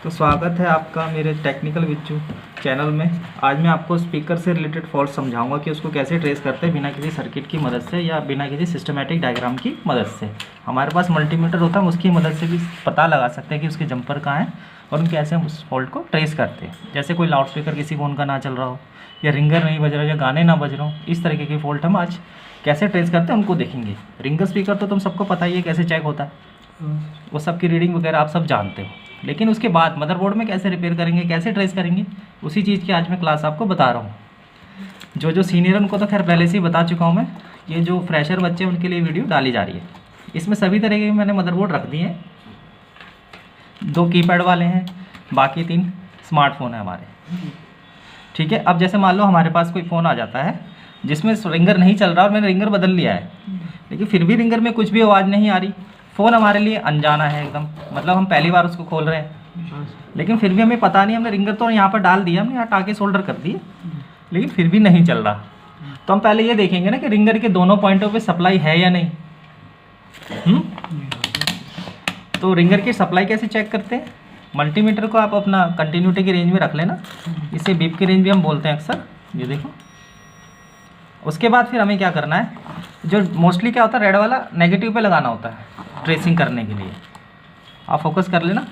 तो स्वागत है आपका मेरे टेक्निकल विच्चू चैनल में। आज मैं आपको स्पीकर से रिलेटेड फॉल्ट समझाऊंगा कि उसको कैसे ट्रेस करते हैं बिना किसी सर्किट की मदद से या बिना किसी सिस्टमैटिक डायग्राम की मदद से। हमारे पास मल्टीमीटर होता है, उसकी मदद से भी पता लगा सकते हैं कि उसके जंपर कहाँ हैं और उनके ऐसे हम उस फॉल्ट को ट्रेस करते हैं। जैसे कोई लाउड स्पीकर किसी फ़ोन का ना चल रहा हो या रिंगर नहीं बज रहा हो या गाने ना बज रहे हो, इस तरीके की फॉल्ट हम आज कैसे ट्रेस करते हैं उनको देखेंगे। रिंगर स्पीकर तो तुम सबको पता ही है कैसे चेक होता है, वो सब की रीडिंग वगैरह आप सब जानते हो। लेकिन उसके बाद मदरबोर्ड में कैसे रिपेयर करेंगे, कैसे ट्रेस करेंगे, उसी चीज़ की आज मैं क्लास आपको बता रहा हूँ। जो सीनियर उनको तो खैर पहले से ही बता चुका हूँ मैं। ये जो फ्रेशर बच्चे हैं उनके लिए वीडियो डाली जा रही है। इसमें सभी तरह के मैंने मदरबोर्ड रख दिए हैं। 2 कीपैड वाले हैं, बाकी 3 स्मार्टफोन है हमारे। ठीक है, अब जैसे मान लो हमारे पास कोई फ़ोन आ जाता है जिसमें रिंगर नहीं चल रहा और मैंने रिंगर बदल लिया है, लेकिन फिर भी रिंगर में कुछ भी आवाज़ नहीं आ रही। फ़ोन हमारे लिए अनजाना है एकदम, मतलब हम पहली बार उसको खोल रहे हैं, लेकिन फिर भी हमें पता नहीं, हमने रिंगर तो यहाँ पर डाल दिया, हमने यहाँ टाके सोल्डर कर दिए, लेकिन फिर भी नहीं चल रहा। तो हम पहले ये देखेंगे ना कि रिंगर के दोनों पॉइंटों पे सप्लाई है या नहीं। तो रिंगर की सप्लाई कैसे चेक करते हैं? मल्टीमीटर को आप अपना कंटिन्यूटी की रेंज में रख लेना, इसे बीप की रेंज भी हम बोलते हैं अक्सर। ये देखो, उसके बाद फिर हमें क्या करना है, जो मोस्टली क्या होता है रेड वाला नेगेटिव पे लगाना होता है ट्रेसिंग करने के लिए। आप फोकस कर लेना।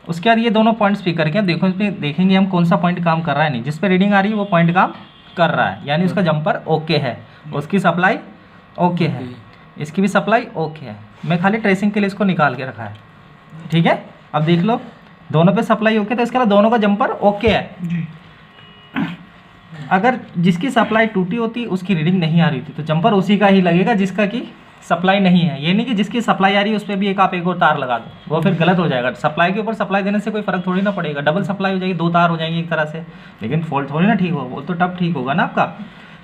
उसके बाद ये दोनों पॉइंट स्पीकर के देखो, इसमें देखेंगे हम कौन सा पॉइंट काम कर रहा है। नहीं, जिस पे रीडिंग आ रही है वो पॉइंट काम कर रहा है, यानी उसका जंपर ओके है, उसकी सप्लाई ओके है, इसकी भी सप्लाई ओके है। मैं खाली ट्रेसिंग के लिए इसको निकाल के रखा है। ठीक है, अब देख लो दोनों पे सप्लाई ओके, तो इसके बाद दोनों का जंपर ओके है। अगर जिसकी सप्लाई टूटी होती उसकी रीडिंग नहीं आ रही थी तो जंपर उसी का ही लगेगा जिसका कि सप्लाई नहीं है। ये नहीं कि जिसकी सप्लाई आ रही है उस पर भी एक और तार लगा दो, वो फिर गलत हो जाएगा। सप्लाई के ऊपर सप्लाई देने से कोई फर्क थोड़ी ना पड़ेगा, डबल सप्लाई हो जाएगी, 2 तार हो जाएंगे एक तरह से, लेकिन फॉल्ट थोड़ी ना ठीक होगा। वो तो तब ठीक होगा ना आपका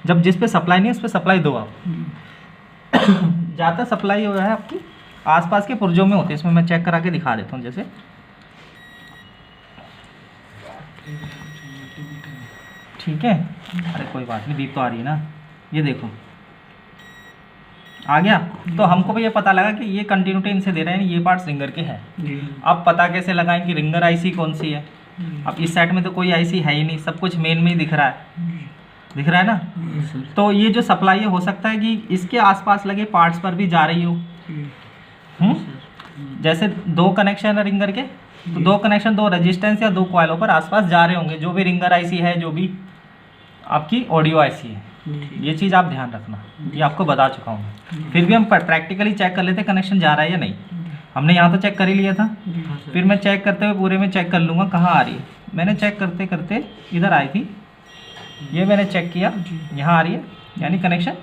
जब जिस पे सप्लाई नहीं है उस पर सप्लाई दो आप। ज़्यादा सप्लाई हो रहा है आपकी आसपास के पुर्जों में होती है, इसमें मैं चेक करा के दिखा देता हूँ। जैसे ठीक है, अरे कोई बात नहीं, दीप तो आ रही है ना, ये देखो आ गया। तो हमको भी ये पता लगा कि ये कंटिन्यूटी इनसे दे रहे हैं, ये पार्ट्स रिंगर के हैं। अब पता कैसे लगाएं कि रिंगर आईसी कौन सी है? अब इस सेट में तो कोई आईसी है ही नहीं, सब कुछ मेन में ही दिख रहा है, दिख रहा है ना। तो ये जो सप्लाई है हो सकता है कि इसके आसपास लगे पार्ट्स पर भी जा रही हो। जैसे 2 कनेक्शन है रिंगर के, तो 2 कनेक्शन 2 रेजिस्टेंस या 2 कॉइलों पर आसपास जा रहे होंगे, जो भी रिंगर आईसी है, जो भी आपकी ऑडियो आईसी है। ये चीज़ आप ध्यान रखना, ये आपको बता चुका हूँ। फिर भी हम प्रैक्टिकली चेक कर लेते कनेक्शन जा रहा है या नहीं। हमने यहाँ तो चेक कर ही लिया था, फिर मैं चेक करते हुए पूरे में चेक कर लूँगा कहाँ आ रही है। मैंने चेक करते करते इधर आई थी, ये मैंने चेक किया, यहाँ आ रही है, यानी कनेक्शन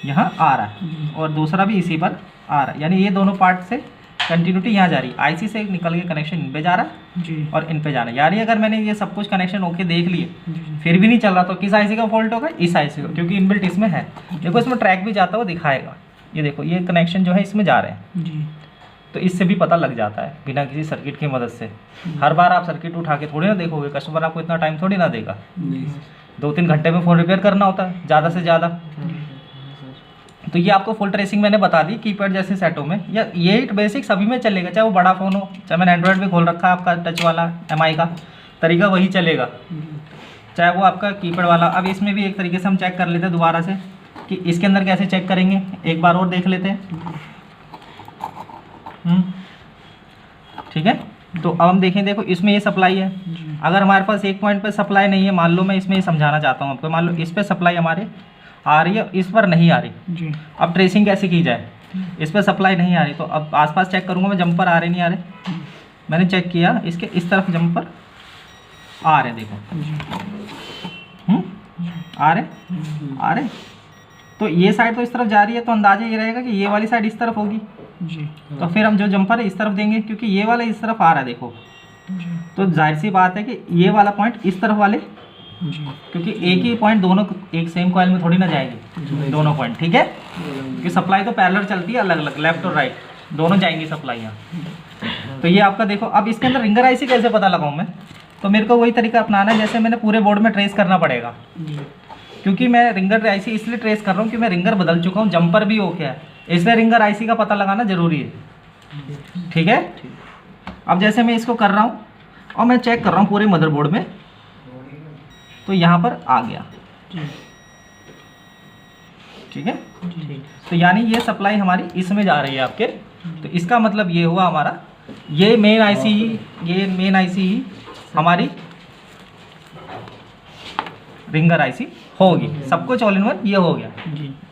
यहाँ आ रहा है, और दूसरा भी इसी पर आ रहा है, यानी ये दोनों पार्ट से कंटिन्यूटी यहाँ जा रही है। आईसी से निकल के कनेक्शन इन पे जा रहा है जी, और इन पे जा रहा है। यानी अगर मैंने ये सब कुछ कनेक्शन ओके देख लिए फिर भी नहीं चल रहा, तो किस आईसी का फॉल्ट होगा? इस आईसी का, क्योंकि इनबिल्ट इसमें है। देखो इसमें ट्रैक भी जाता हुआ दिखाएगा, ये देखो ये कनेक्शन जो है इसमें जा रहे हैं जी। तो इससे भी पता लग जाता है बिना किसी सर्किट की मदद से। हर बार आप सर्किट उठा के थोड़ी ना देखोगे, कस्टमर आपको इतना टाइम थोड़ी ना देगा। 2-3 घंटे में फ़ोन रिपेयर करना होता है ज़्यादा से ज़्यादा। तो ये आपको फुल ट्रेसिंग मैंने बता दी कीपैड जैसे सेटों में, या ये बेसिक सभी में चलेगा, चाहे वो बड़ा फ़ोन हो, चाहे मैंने एंड्रॉयड में खोल रखा है आपका टच वाला MI का तरीका वही चलेगा, चाहे वो आपका कीपैड वाला। अब इसमें भी एक तरीके से हम चेक कर लेते हैं दोबारा से कि इसके अंदर कैसे चेक करेंगे, एक बार और देख लेते हैं। ठीक है, तो अब हम देखें, देखो इसमें ये सप्लाई है। अगर हमारे पास एक पॉइंट पर सप्लाई नहीं है, मान लो मैं इसमें ये समझाना चाहता हूँ आपको, मान लो इस पर सप्लाई हमारे आ रही है, इस पर नहीं आ रही जी। अब ट्रेसिंग कैसे की जाए? इस पर सप्लाई नहीं आ रही, तो अब आसपास चेक करूंगा मैं, जंपर आ रहे नहीं आ रहे। मैंने चेक किया, इसके इस तरफ जंपर आ रहे, देखो आ रहे। तो ये साइड तो इस तरफ जा रही है, तो अंदाजा ये रहेगा कि ये वाली साइड इस तरफ होगी जी। तो फिर हम जो जंपर है इस तरफ देंगे, क्योंकि ये वाला इस तरफ आ रहा है, देखो। तो जाहिर सी बात है कि ये वाला पॉइंट इस तरफ वाले जी, क्योंकि एक ही पॉइंट दोनों एक सेम कॉइल में थोड़ी ना जाएंगे दोनों पॉइंट। ठीक है, क्योंकि सप्लाई तो पैरेलल चलती है, अलग अलग लेफ्ट और राइट दोनों जाएंगी सप्लाइयाँ। तो ये आपका देखो, अब इसके अंदर रिंगर आईसी कैसे पता लगाऊं मैं? तो मेरे को वही तरीका अपनाना है जैसे मैंने पूरे बोर्ड में ट्रेस करना पड़ेगा, क्योंकि मैं रिंगर आईसी इसलिए ट्रेस कर रहा हूँ कि मैं रिंगर बदल चुका हूँ, जंपर भी ओके है, इसलिए रिंगर आईसी का पता लगाना जरूरी है। ठीक है, अब जैसे मैं इसको कर रहा हूँ और मैं चेक कर रहा हूँ पूरे मदरबोर्ड में, तो यहाँ पर आ गया। ठीक है, तो यानी ये सप्लाई हमारी इसमें जा रही है आपके। तो इसका मतलब ये हुआ हमारा ये मेन आईसी ही हमारी रिंगर आईसी होगी। सब कुछ ऑल इन वन ये हो गया।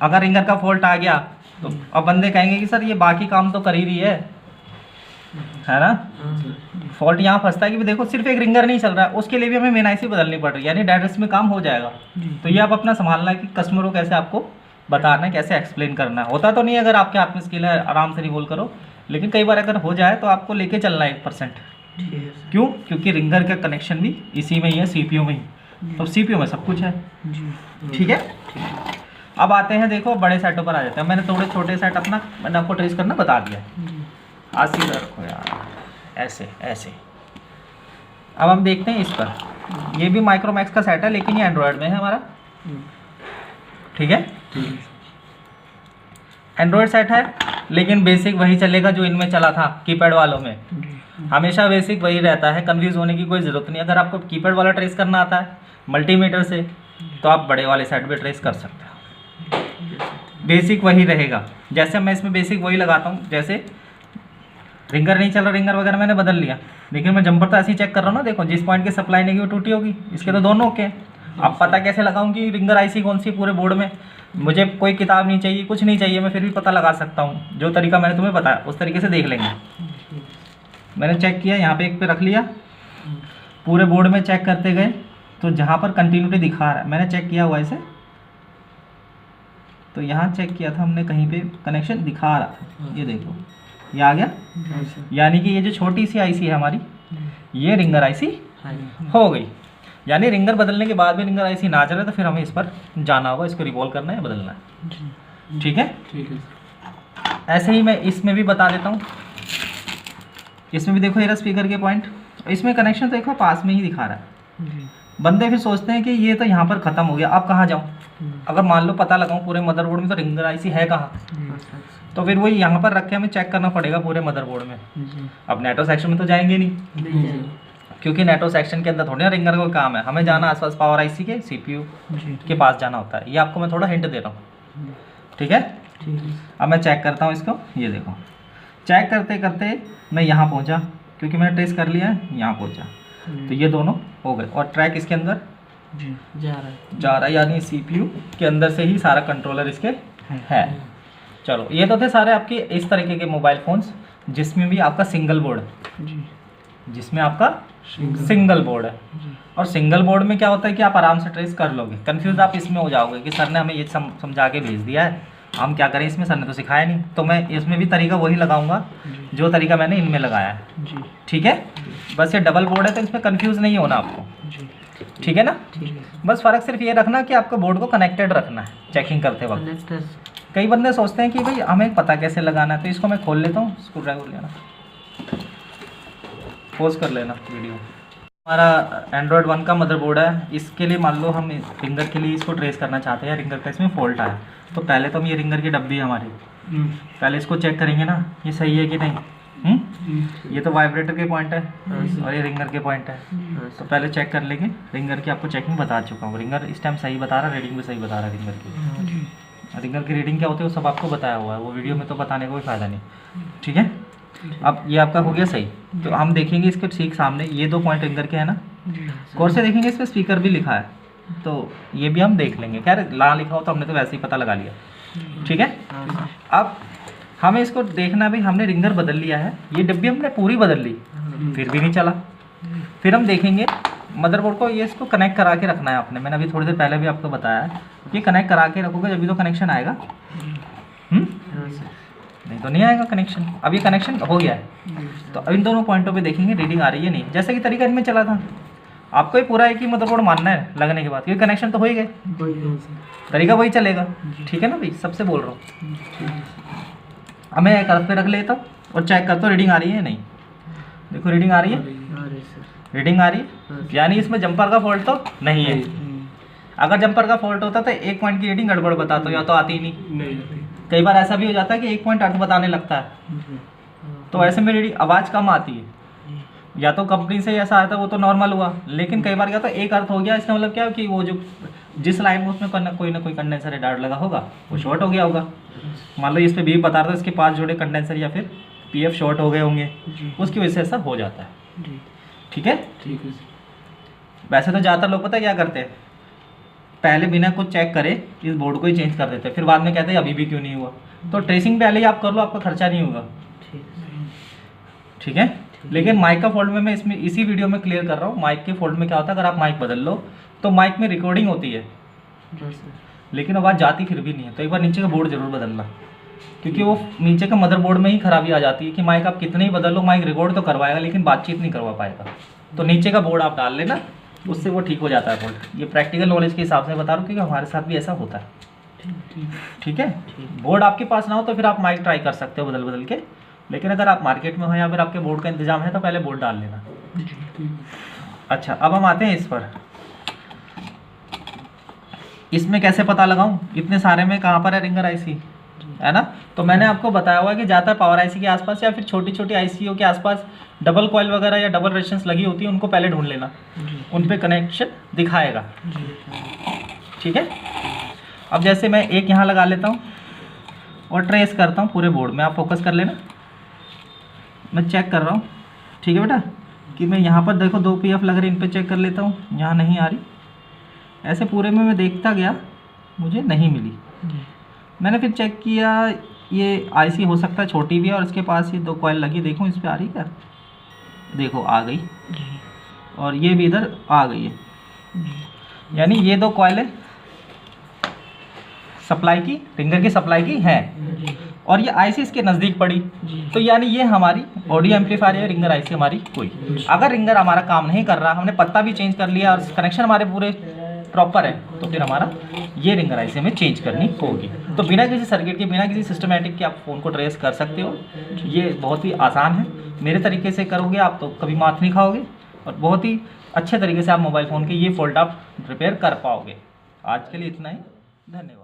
अगर रिंगर का फॉल्ट आ गया तो अब बंदे कहेंगे कि सर ये बाकी काम तो कर ही रही है ना। फॉल्ट यहाँ फंसता है कि देखो सिर्फ एक रिंगर नहीं चल रहा है, उसके लिए भी हमें मेन आईसी बदलनी पड़ रही है, यानी डायरेक्ट में काम हो जाएगा। तो ये आप अपना संभालना है कि कस्टमर को कैसे आपको बताना है, कैसे एक्सप्लेन करना है। होता तो नहीं अगर आपके हाथ में स्किल है आराम से रिवॉल्व करो, लेकिन कई बार अगर हो जाए तो आपको लेके चलना है 1%। क्यों? क्योंकि रिंगर का कनेक्शन भी इसी में ही है, सीपीयू में ही। तो सीपीयू में सब कुछ है। ठीक है, अब आते हैं देखो बड़े सेटों पर आ जाते हैं। मैंने थोड़े छोटे सेट मैंने आपको ट्रेस करना बता दिया। आज सीधा रखो यार, ऐसे ऐसे। अब हम देखते हैं इस पर। ये भी माइक्रोमैक्स का सेट है लेकिन ये एंड्रॉयड में है हमारा। ठीक है, एंड्रॉयड सेट है लेकिन बेसिक वही चलेगा जो इनमें चला था कीपैड वालों में। हमेशा बेसिक वही रहता है, कंफ्यूज होने की कोई ज़रूरत नहीं। अगर आपको कीपैड वाला ट्रेस करना आता है मल्टीमीटर से तो आप बड़े वाले सेट पे ट्रेस कर सकते हो। बेसिक वही रहेगा। जैसे मैं इसमें बेसिक वही लगाता हूँ, जैसे रिंगर नहीं चल रहा, रिंगर वगैरह मैंने बदल लिया, लेकिन मैं जंपर तो ऐसे ही चेक कर रहा हूँ ना। देखो जिस पॉइंट की सप्लाई नहीं वो टूटी होगी, इसके तो दोनों ओके। अब पता कैसे लगाऊं कि रिंगर आईसी कौन सी पूरे बोर्ड में। मुझे कोई किताब नहीं चाहिए, कुछ नहीं चाहिए, मैं फिर भी पता लगा सकता हूँ। जो तरीका मैंने तुम्हें बताया उस तरीके से देख लेंगे। मैंने चेक किया, यहाँ पे एक पे रख लिया, पूरे बोर्ड में चेक करते गए तो जहाँ पर कंटिन्यूटी दिखा रहा है मैंने चेक किया हुआ ऐसे। तो यहाँ चेक किया था हमने, कहीं पे कनेक्शन दिखा रहा था, ये देखो ये आ गया। यानी कि ये जो छोटी सी आईसी है हमारी, ये रिंगर आईसी हो गई। यानी रिंगर बदलने के बाद भी रिंगर आईसी ना चले तो फिर हमें इस पर जाना होगा, इसको रिवॉल्व करना है, बदलना है। ठीक है, ऐसे ही मैं इसमें भी बता देता हूँ। इसमें भी देखो ये स्पीकर के पॉइंट, इसमें कनेक्शन तो देखो पास में ही दिखा रहा है। बंदे फिर सोचते हैं कि ये तो यहाँ पर ख़त्म हो गया, अब कहाँ जाऊँ। अगर मान लो पता लगाऊँ पूरे मदरबोर्ड में तो रिंगर आईसी है कहाँ, तो फिर वही यहाँ पर रख के हमें चेक करना पड़ेगा पूरे मदरबोर्ड में। अब नेटो सेक्शन में तो जाएंगे नहीं, क्योंकि नेटो सेक्शन के अंदर थोड़ी ना रिंगर का काम है। हमें जाना आसपास पावर आईसी के सीपीयू के पास जाना होता है। ये आपको मैं थोड़ा हिंट दे रहा हूँ। ठीक है, अब मैं चेक करता हूँ इसको। ये देखो चेक करते करते मैं यहाँ पहुँचा, क्योंकि मैंने ट्रेस कर लिया है, यहाँ पहुँचा। तो ये दोनों हो गए और ट्रैक इसके अंदर जा रहा है, यानी सीपीयू के अंदर से ही सारा कंट्रोलर इसके है। चलो ये तो थे सारे आपके इस तरीके के मोबाइल फ़ोन्स जिसमें भी आपका सिंगल बोर्ड है, जिसमें आपका सिंगल बोर्ड है। और सिंगल बोर्ड में क्या होता है कि आप आराम से ट्रेस कर लोगे। कंफ्यूज आप इसमें हो जाओगे कि सर ने हमें ये समझा के भेज दिया है, हम क्या करें इसमें, सर ने तो सिखाया नहीं। तो मैं इसमें भी तरीका वही लगाऊंगा जो तरीका मैंने इनमें लगाया है। ठीक है, बस ये डबल बोर्ड है तो इसमें कंफ्यूज नहीं होना आपको। ठीक है ना, बस फ़र्क सिर्फ ये रखना कि आपको बोर्ड को कनेक्टेड रखना है चेकिंग करते वक्त। कई बंदे सोचते हैं कि भाई हमें पता कैसे लगाना है, तो इसको मैं खोल लेता हूँ। स्क्रू ड्राइवर लेना, पॉज कर लेना वीडियो। हमारा एंड्रॉयड 1 का मदरबोर्ड है। इसके लिए मान लो हम रिंगर के लिए इसको ट्रेस करना चाहते हैं, रिंगर का इसमें फॉल्ट आया। तो पहले तो हम ये रिंगर की डब्बी है हमारी, पहले इसको चेक करेंगे ना ये सही है कि नहीं। ये तो वाइब्रेटर के पॉइंट है और ये रिंगर के पॉइंट है। तो पहले चेक कर लेंगे। रिंगर की आपको चेकिंग बता चुका हूँ, रिंगर इस टाइम सही बता रहा है, रीडिंग भी सही बता रहा है। रिंगर की रीडिंग क्या होती है वो सब आपको बताया हुआ है, वो वीडियो में तो बताने का कोई फ़ायदा नहीं। ठीक है, अब ये आपका हो गया सही। तो हम देखेंगे इसके ठीक सामने ये 2 पॉइंट रिंगर के है ना, गौर से देखेंगे। इस पर स्पीकर भी लिखा है तो ये भी हम देख लेंगे। खैर ला लिखा हो तो हमने तो वैसे ही पता लगा लिया। ठीक है, अब हमें इसको देखना भी, हमने रिंगर बदल लिया है, ये डब्बी हमने पूरी बदल ली, फिर भी नहीं चला। फिर हम देखेंगे मदरबोर्ड को, ये इसको कनेक्ट करा के रखना है आपने। मैंने अभी थोड़ी देर पहले भी आपको बताया है कि कनेक्ट करा के रखोगे जब भी तो कनेक्शन आएगा। नहीं तो नहीं आएगा कनेक्शन। अब ये कनेक्शन हो गया है तो अब इन दोनों पॉइंटों पे देखेंगे रीडिंग आ रही है नहीं, जैसे कि तरीका इनमें चला था। आपको ही पूरा एक ही मदरबोर्ड मानना है लगने के बाद, क्योंकि कनेक्शन तो हो ही गए, तरीका वही चलेगा। ठीक है ना भाई, सबसे बोल रहा हूँ। अब मैं एक अर्थ पे रख लेता हूँ और चेक करता हूँ रीडिंग आ रही है नहीं। देखो रीडिंग आ रही है, रीडिंग आ रही है, यानी इसमें जंपर का फॉल्ट तो नहीं है। अगर जंपर का फॉल्ट होता तो 1 पॉइंट की रीडिंग गड़बड़ बताता, या तो आती ही नहीं। कई बार ऐसा भी हो जाता है कि 1 पॉइंट अर्थ बताने लगता है, तो ऐसे में रीडिंग आवाज़ कम आती है। या तो कंपनी से ऐसा आया था वो तो नॉर्मल हुआ, लेकिन कई बार क्या होता है एक अर्थ हो गया, इसका मतलब क्या है कि वो जो जिस लाइन में उसमें कोई ना कोई कंडेंसर डार्ट लगा होगा वो शॉर्ट हो गया होगा। मान लो इस पे भी बता रहा था इसके 5 जोड़े कंडेंसर या फिर पीएफ शॉर्ट हो गए होंगे, उसकी वजह से ऐसा हो जाता है। ठीक है। वैसे तो ज़्यादातर लोग पता है क्या करते हैं, पहले बिना कुछ चेक करे इस बोर्ड को ही चेंज कर देते हैं, फिर बाद में कहते हैं अभी भी क्यों नहीं हुआ। तो ट्रेसिंग पहले ही आप कर लो, आपका खर्चा नहीं होगा। ठीक है। लेकिन माइक का फॉल्ट में मैं इसमें इसी वीडियो में क्लियर कर रहा हूँ। माइक के फॉल्ट में क्या होता है, अगर आप माइक बदल लो तो माइक में रिकॉर्डिंग होती है लेकिन आवाज़ जाती फिर भी नहीं है, तो एक बार नीचे का बोर्ड जरूर बदलना, क्योंकि वो नीचे का मदरबोर्ड में ही खराबी आ जाती है कि माइक आप कितने ही बदल लो, माइक रिकॉर्ड तो करवाएगा लेकिन बातचीत नहीं करवा पाएगा। तो नीचे का बोर्ड आप डाल लेना, उससे वो ठीक हो जाता है फॉल्ट। ये प्रैक्टिकल नॉलेज के हिसाब से बता रहा हूँ क्योंकि हमारे साथ भी ऐसा होता है। ठीक है। बोर्ड आपके पास ना हो तो फिर आप माइक ट्राई कर सकते हो बदल बदल के, लेकिन अगर आप मार्केट में हो या फिर आपके बोर्ड का इंतजाम है तो पहले बोर्ड डाल लेना। अच्छा, अब हम आते हैं इस पर। इसमें कैसे पता लगाऊं, इतने सारे में कहाँ पर है रिंगर आईसी, है ना। तो मैंने आपको बताया हुआ है कि ज़्यादातर पावर आईसी के आसपास या फिर छोटी छोटी आईसीओ के आसपास डबल कॉइल वगैरह या डबल रेजिस्टेंस लगी होती है, उनको पहले ढूंढ लेना, उन पे कनेक्शन दिखाएगा। ठीक है। अब जैसे मैं एक यहाँ लगा लेता हूँ और ट्रेस करता हूँ पूरे बोर्ड में, आप फोकस कर लेना। मैं चेक कर रहा हूँ, ठीक है बेटा, कि मैं यहाँ पर देखो 2 पीएफ लग रहे, इन पे चेक कर लेता हूँ, यहाँ नहीं आ रही। ऐसे पूरे में मैं देखता गया, मुझे नहीं मिली। मैंने फिर चेक किया, ये आईसी हो सकता है छोटी भी है और इसके पास ये 2 कॉइल लगी, देखो इस पर आ रही क्या, देखो आ गई, और ये भी इधर आ गई है, यानी ये 2 कॉइल सप्लाई की, रिंगर की सप्लाई की है, और ये आईसी इसके नज़दीक पड़ी, तो यानी ये हमारी ऑडियो एम्पलीफायर है, रिंगर आईसी हमारी कोई। अगर रिंगर हमारा काम नहीं कर रहा, हमने पत्ता भी चेंज कर लिया और कनेक्शन हमारे पूरे प्रॉपर है, तो फिर हमारा ये रिंगर आईसी हमें चेंज करनी होगी। तो बिना किसी सर्किट के, बिना किसी सिस्टमेटिक के आप फ़ोन को ट्रेस कर सकते हो। ये बहुत ही आसान है, मेरे तरीके से करोगे आप तो कभी मात नहीं खाओगे, और बहुत ही अच्छे तरीके से आप मोबाइल फ़ोन के ये फॉल्ट आप रिपेयर कर पाओगे। आज के लिए इतना ही, धन्यवाद।